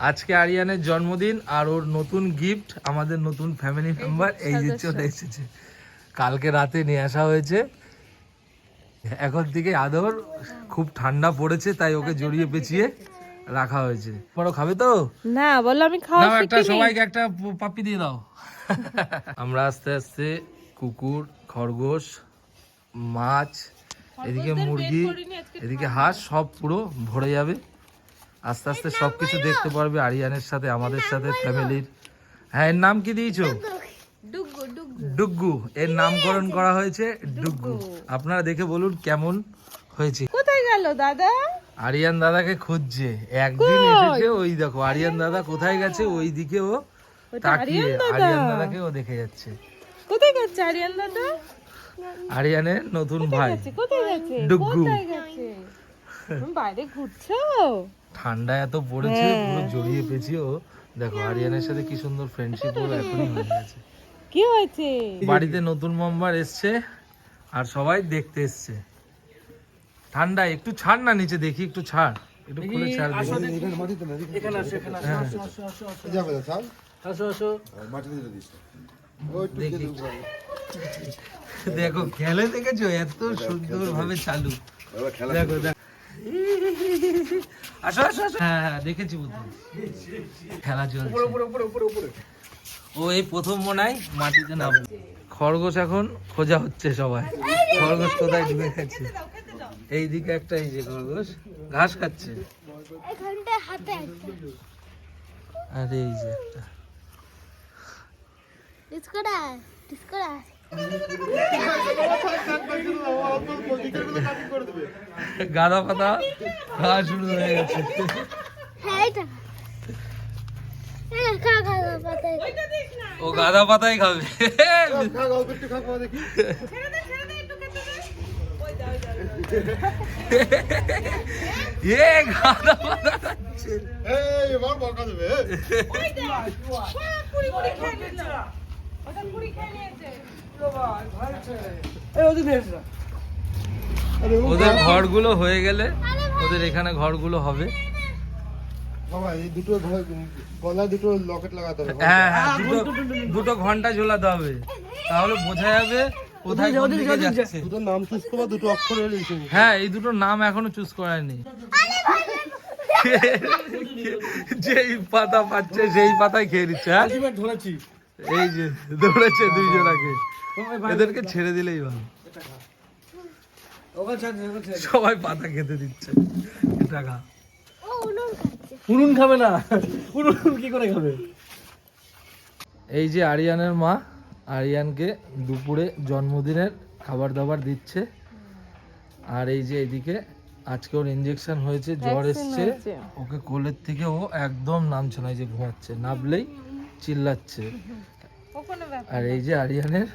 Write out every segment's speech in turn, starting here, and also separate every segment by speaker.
Speaker 1: আজকে আরিয়ানের জন্মদিন আর ওর নতুন গিফট আমাদের নতুন ফ্যামিলি মেম্বার এই যে চলে এসেছে। কালকে রাতে নিয়ে আসা হয়েছে। এখন থেকে আদর খুব ঠান্ডা পড়েছে তাই ওকে জড়িয়ে পেঁচিয়ে রাখা হয়েছে। বড় খাবে তো?
Speaker 2: না বলো আমি খাওয়া
Speaker 1: নাও একটা সবাইকে একটা পাপ্পি দিয়ে দাও। আমরা আস্তে আস্তে কুকুর, খরগোশ, মাছ, এদিকে মুরগি, এদিকে হাঁস সব পুরো ভরে যাবে। আস্তে আস্তে সবকিছু দেখতে পারবে আরিয়ানের সাথে, আমাদের সাথে, ফ্যামিলির। হ্যাঁ, এর নাম কি দিয়েছো? ডুগ্গু। এর নামকরণ করা হয়েছে ডুগ্গু। আপনারা দেখে বলুন কেমন হয়েছে।
Speaker 2: কোথায় গেল দাদা?
Speaker 1: আরিয়ান দাদাকে খুঁজছে। একদিন এসেছে, ওই দেখো আরিয়ান দাদা কোথায় গেছে, ওই দিকে ও তাকিয়ে আরিয়ান দাদাকে ও দেখে যাচ্ছে।
Speaker 2: কোথায় গেছে আরিয়ান দাদা?
Speaker 1: আরিয়ানের নতুন ভাই
Speaker 2: কোথায় গেছে?
Speaker 1: ডুগ্গু।
Speaker 2: কোথায় গেছে? তুমি বাইরে ঘুরছো?
Speaker 1: ঠান্ডা এত পড়েছে, পুরো জড়িয়ে পেঁচিয়ে ও দেখো আরিয়ানের সাথে কি সুন্দর ফ্রেন্ডশিপ ওর এখনই হয়ে গেছে।
Speaker 2: কি হয়েছে?
Speaker 1: বাড়িতে নতুন মেম্বার এসছে আর সবাই দেখতে এসছে। ঠান্ডা একটু ছাড় না, নিচে দেখি একটু ছাড়, একটু খুলে ছাড় দেখি। দেখো খেলে দেখেছো এত সুন্দর ভাবে চালু। দেখো আসো আসো আসো। হ্যাঁ হ্যাঁ দেখেছি বুঝলি, খেলা চলছে। ও এই প্রথম মনে হয় মাটিতে নামবে। খরগোশ এখন খোঁজা হচ্ছে সবাই। খরগোশ কোথায় ঢুকে গেছে? এইদিকে একটা, এই যে খরগোশ ঘাস খাচ্ছে। আর এই যে একটা গাদা পাতা খাওয়া শুরু হয়ে গেছে। ও গাদা পাতাই খাবে। গাদা পাতা খাচ্ছে। ওদের ঘরগুলো হয়ে গেলে ওদের এখানে ঘরগুলো হবে। হ্যাঁ হ্যাঁ, দুটো ঘন্টা ঝোলাতে হবে, তাহলে বোঝা যাবে কোথায় কোন দিকে যাচ্ছে।
Speaker 3: দুটো নাম চুজ করবা, দুটো অক্ষর লিখে।
Speaker 1: হ্যাঁ, এই দুটো নাম এখনো চুজ করায়নি। যেই পাতা পাচ্ছে সেই পাতায় খেয়ে নিচ্ছে। হ্যাঁ
Speaker 3: ধরেছি,
Speaker 1: এই যে দৌড়েছে দুইজনাকে, এদেরকে ছেড়ে দিলেই ভালো। সবাই পাতা খেতে দিচ্ছে। টাকা
Speaker 3: উনুন খাবে না, উনুন কি করে খাবে?
Speaker 1: এই যে আরিয়ানের মা আরিয়ানকে দুপুরে জন্মদিনের খাবার দাবার দিচ্ছে। আর এই যে এদিকে আজকে ওর ইনজেকশন হয়েছে, জ্বর এসছে, ওকে কোলের থেকে ও একদম নামছে না, এই যে ঘুমাচ্ছে, নামলেই চিল্লাচ্ছে। আর এই যে আরিয়ানের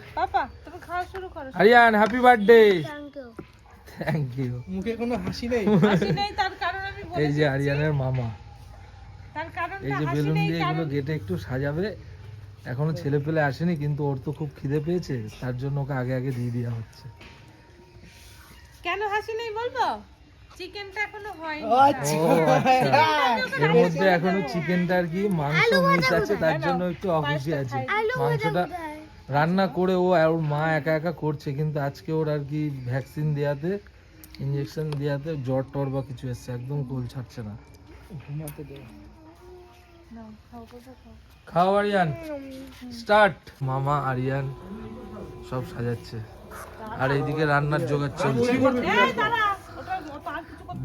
Speaker 1: Aryan happy birthday. Thank you.
Speaker 3: মুখে কোনো হাসি নেই।
Speaker 1: এই যে আরিয়ানের মামা, এই যে বেলুন দিয়ে এগুলো গেটে একটু সাজাবে। এখনো ছেলে পেলে আসেনি, কিন্তু ওর তো খুব খিদে পেয়েছে, তার জন্য ওকে আগে আগে দিয়ে দেওয়া হচ্ছে।
Speaker 2: কেন হাসি নেই বলবো? চিকেনটা এখনো হয়নি।
Speaker 1: ও আচ্ছা, এর মধ্যে এখনো চিকেনটা আর কি মাংস মিস আছে, তার জন্য একটু অখুশি আছে। মাংসটা রান্না করে ও আর ওর মা একা একা করছে, কিন্তু আজকে ওর আর কি ভ্যাকসিন দেওয়াতে, ইঞ্জেকশন দেওয়াতে জ্বর টর বা কিছু এসছে, একদম কোল ছাড়ছে না। খাও আরিয়ান, স্টার্ট। মামা আরিয়ান সব সাজাচ্ছে, আর এইদিকে রান্নার জোগাড় চলছে।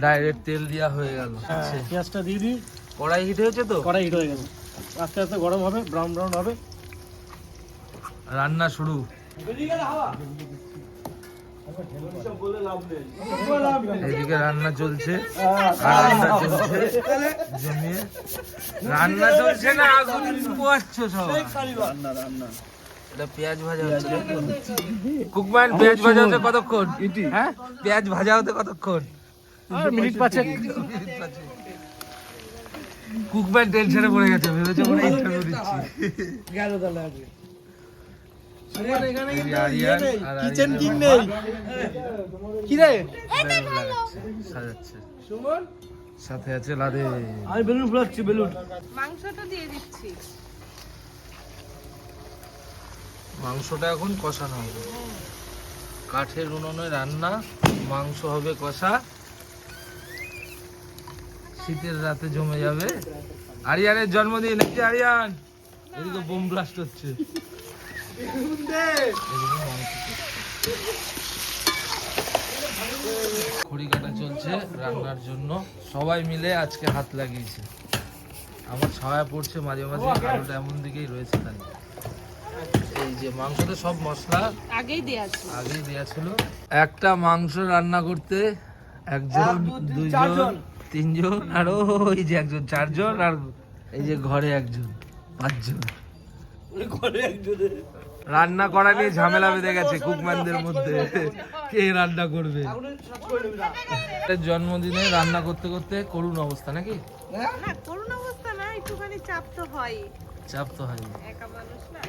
Speaker 1: ডাইরেক্ট তেল দেওয়া হয়ে গেল।
Speaker 3: পেঁয়াজটা দিয়ে দিই।
Speaker 1: কড়াই হিট হয়েছে তো?
Speaker 3: কড়াই হিট হয়ে গেছে, আস্তে আস্তে গরম হবে, ব্রাউন ব্রাউন হবে।
Speaker 1: রান্না শুরু। এদিকে রান্না চলছে, রান্না চলছে জমিয়ে। রান্না চলছে না, আগুন পোয়াচ্ছ সব। এটা পেঁয়াজ ভাজা হচ্ছে। কুকম্যান, পেঁয়াজ ভাজা হতে কতক্ষণ? হ্যাঁ, পেঁয়াজ ভাজা হতে কতক্ষণ?
Speaker 3: মিনিট 5
Speaker 1: কুকম্যান টেনশনে পড়ে গেছে, ভেবেছে মনে হয় ইন্টারভিউ দিচ্ছি।
Speaker 3: গেল তাহলে আগে।
Speaker 1: কিচেন
Speaker 3: কিং নেই কি রে?
Speaker 1: সাজাচ্ছে। সুমন সাথে আছে লাদে।
Speaker 3: আমি বেলুন ফুলাচ্ছি, বেলুন।
Speaker 2: মাংসটা দিয়ে দিচ্ছি।
Speaker 1: মাংসটা এখন কষানো হবে, কাঠের উনুনে রান্না, মাংস হবে কষা, শীতের রাতে জমে যাবে। আরিয়ানের জন্মদিন, নাকি আরিয়ান? এদিকে বোম ব্লাস্ট হচ্ছে। খড়ি কাটা চলছে রান্নার জন্য, সবাই মিলে আজকে হাত লাগিয়েছে। আমার ছায়া পড়ছে মাঝে মাঝে, কারোটা এমন দিকেই রয়েছে তাই। এই যে মাংসতে সব মশলা
Speaker 2: আগেই দেয়া আছে।
Speaker 1: আগেই দেয়া ছিল। একটা মাংস রান্না করতে একজন, দুইজন, তিনজন, আর ওই যে একজন, চারজন, আর এই যে ঘরে একজন, পাঁচজন। রান্না করা নিয়ে ঝামেলা বেঁধে গেছে কুকম্যানদের মধ্যে, কে রান্না করবে। জন্মদিনে রান্না করতে করতে করুণ অবস্থা নাকি?
Speaker 2: না, করুণ অবস্থা না, একটুখানি চাপ তো হয়।
Speaker 1: চাপ তো হয়।
Speaker 2: একা মানুষ না।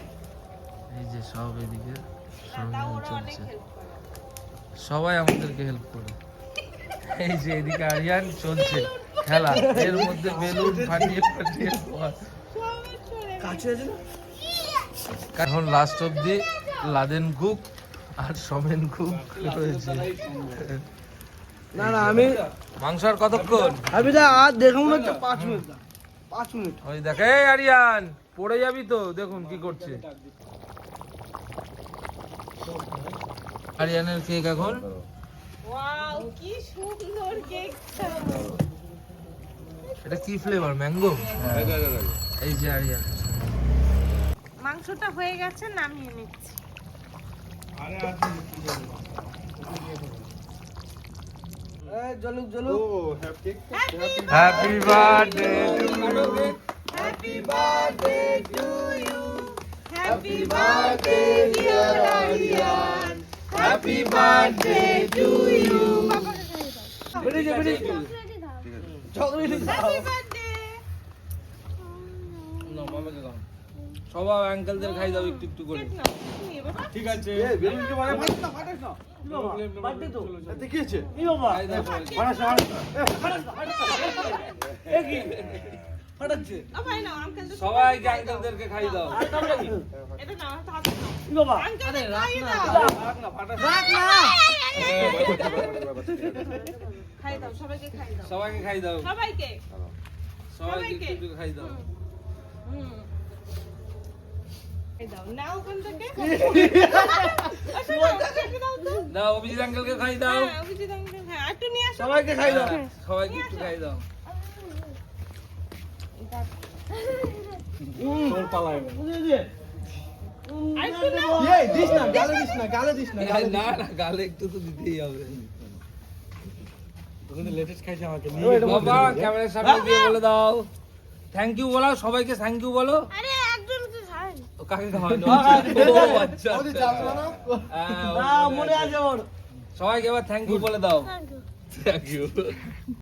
Speaker 1: এই যে সব এদিকে
Speaker 2: না,
Speaker 1: সরঞ্জাম
Speaker 2: তাও ওরা অনেক
Speaker 1: চলছে,
Speaker 2: হেল্প করে।
Speaker 1: সবাই আমাদেরকে হেল্প করে। এই যে এদিকে আরিয়ান চলছে খেলা, এর মধ্যে বেলুন ফাটিয়ে ফাটিয়ে খাওয়া।
Speaker 3: কাছে আছে না?
Speaker 1: এখন লাস্ট অব্দি লাদেন কুক আর সমেন কুক রয়েছে।
Speaker 3: না না, আমি
Speaker 1: মাংস আর কতক্ষণ?
Speaker 3: আর দেখুন না, 5 মিনিট, 5 মিনিট।
Speaker 1: ওই দেখ, এই আরিয়ান পড়ে যাবি তো, দেখুন কি করছে আরিয়ানের কেক এখন।
Speaker 2: ওয়াও, কি সুন্দর কেকটা।
Speaker 1: এটা কি ফ্লেভার? ম্যাঙ্গো। এই যে আরিয়ান,
Speaker 2: মাংসটা হয়ে গেছে, নামিয়ে নিচ্ছি।
Speaker 3: জলুক জলুক।
Speaker 1: Happy birthday
Speaker 2: happy birthday to you, happy birthday dear Aryan, happy birthday to you.
Speaker 3: বেরিয়ে বেরিয়ে চকলেট
Speaker 2: হ্যাপি বার্থডে।
Speaker 1: সবাই আঙ্কেলদের খাই দাও একটু একটু করে।
Speaker 3: ঠিক আছে। এই বেলুনটা মানে ফাটাস না। বার্থডে তো। এতে কি আছে? কি বাবা? ফাটাস না। এ কি? ফাটাচ্ছে।
Speaker 2: ভাই না, আঙ্কেল তো
Speaker 1: সবাইকে আঙ্কেলদেরকে খাই দাও।
Speaker 2: এটা না, হাতে নাও।
Speaker 3: কি বাবা?
Speaker 2: আঙ্কেল খাই দাও।
Speaker 3: রাখ না, ফাটাস না।
Speaker 2: খাই দাও, সবাইকে খাই দাও।
Speaker 1: সবাইকে খাই দাও,
Speaker 2: সবাইকে।
Speaker 1: সবাইকে একটু একটু খাই দাও।
Speaker 2: হুম। এই দাও, নাও ওখান থেকে।
Speaker 1: দাও অভিজিৎ আঙ্কেলকে খাই দাও।
Speaker 2: হ্যাঁ, অভিজিৎ আঙ্কেল, হ্যাঁ, একটু নিয়ে আসো।
Speaker 3: সবাইকে খাই দাও।
Speaker 1: সবাইকে একটু খাই দাও।
Speaker 3: তোর পালা এবার। বুঝলি?
Speaker 2: আরেকটু নাও।
Speaker 3: এই দিস না, গালে দিস না, গালে দিস না।
Speaker 1: না না, গালে একটু তো দিতেই হবে।
Speaker 3: ওখানে লেটেস্ট খাইছে আমাকে।
Speaker 1: বাবা ক্যামেরার সামনে দিয়ে বলে দাও থ্যাংক ইউ, বলো সবাইকে থ্যাংক ইউ বলো।
Speaker 2: আরে একজন তো ছাড়েন।
Speaker 1: ও কাকে খাওয়ানো? ও আচ্ছা হ্যাঁ,
Speaker 3: না, মনে আছে ওর।
Speaker 1: সবাইকে এবার থ্যাংক ইউ বলে দাও।
Speaker 2: Thank you.
Speaker 1: Thank you.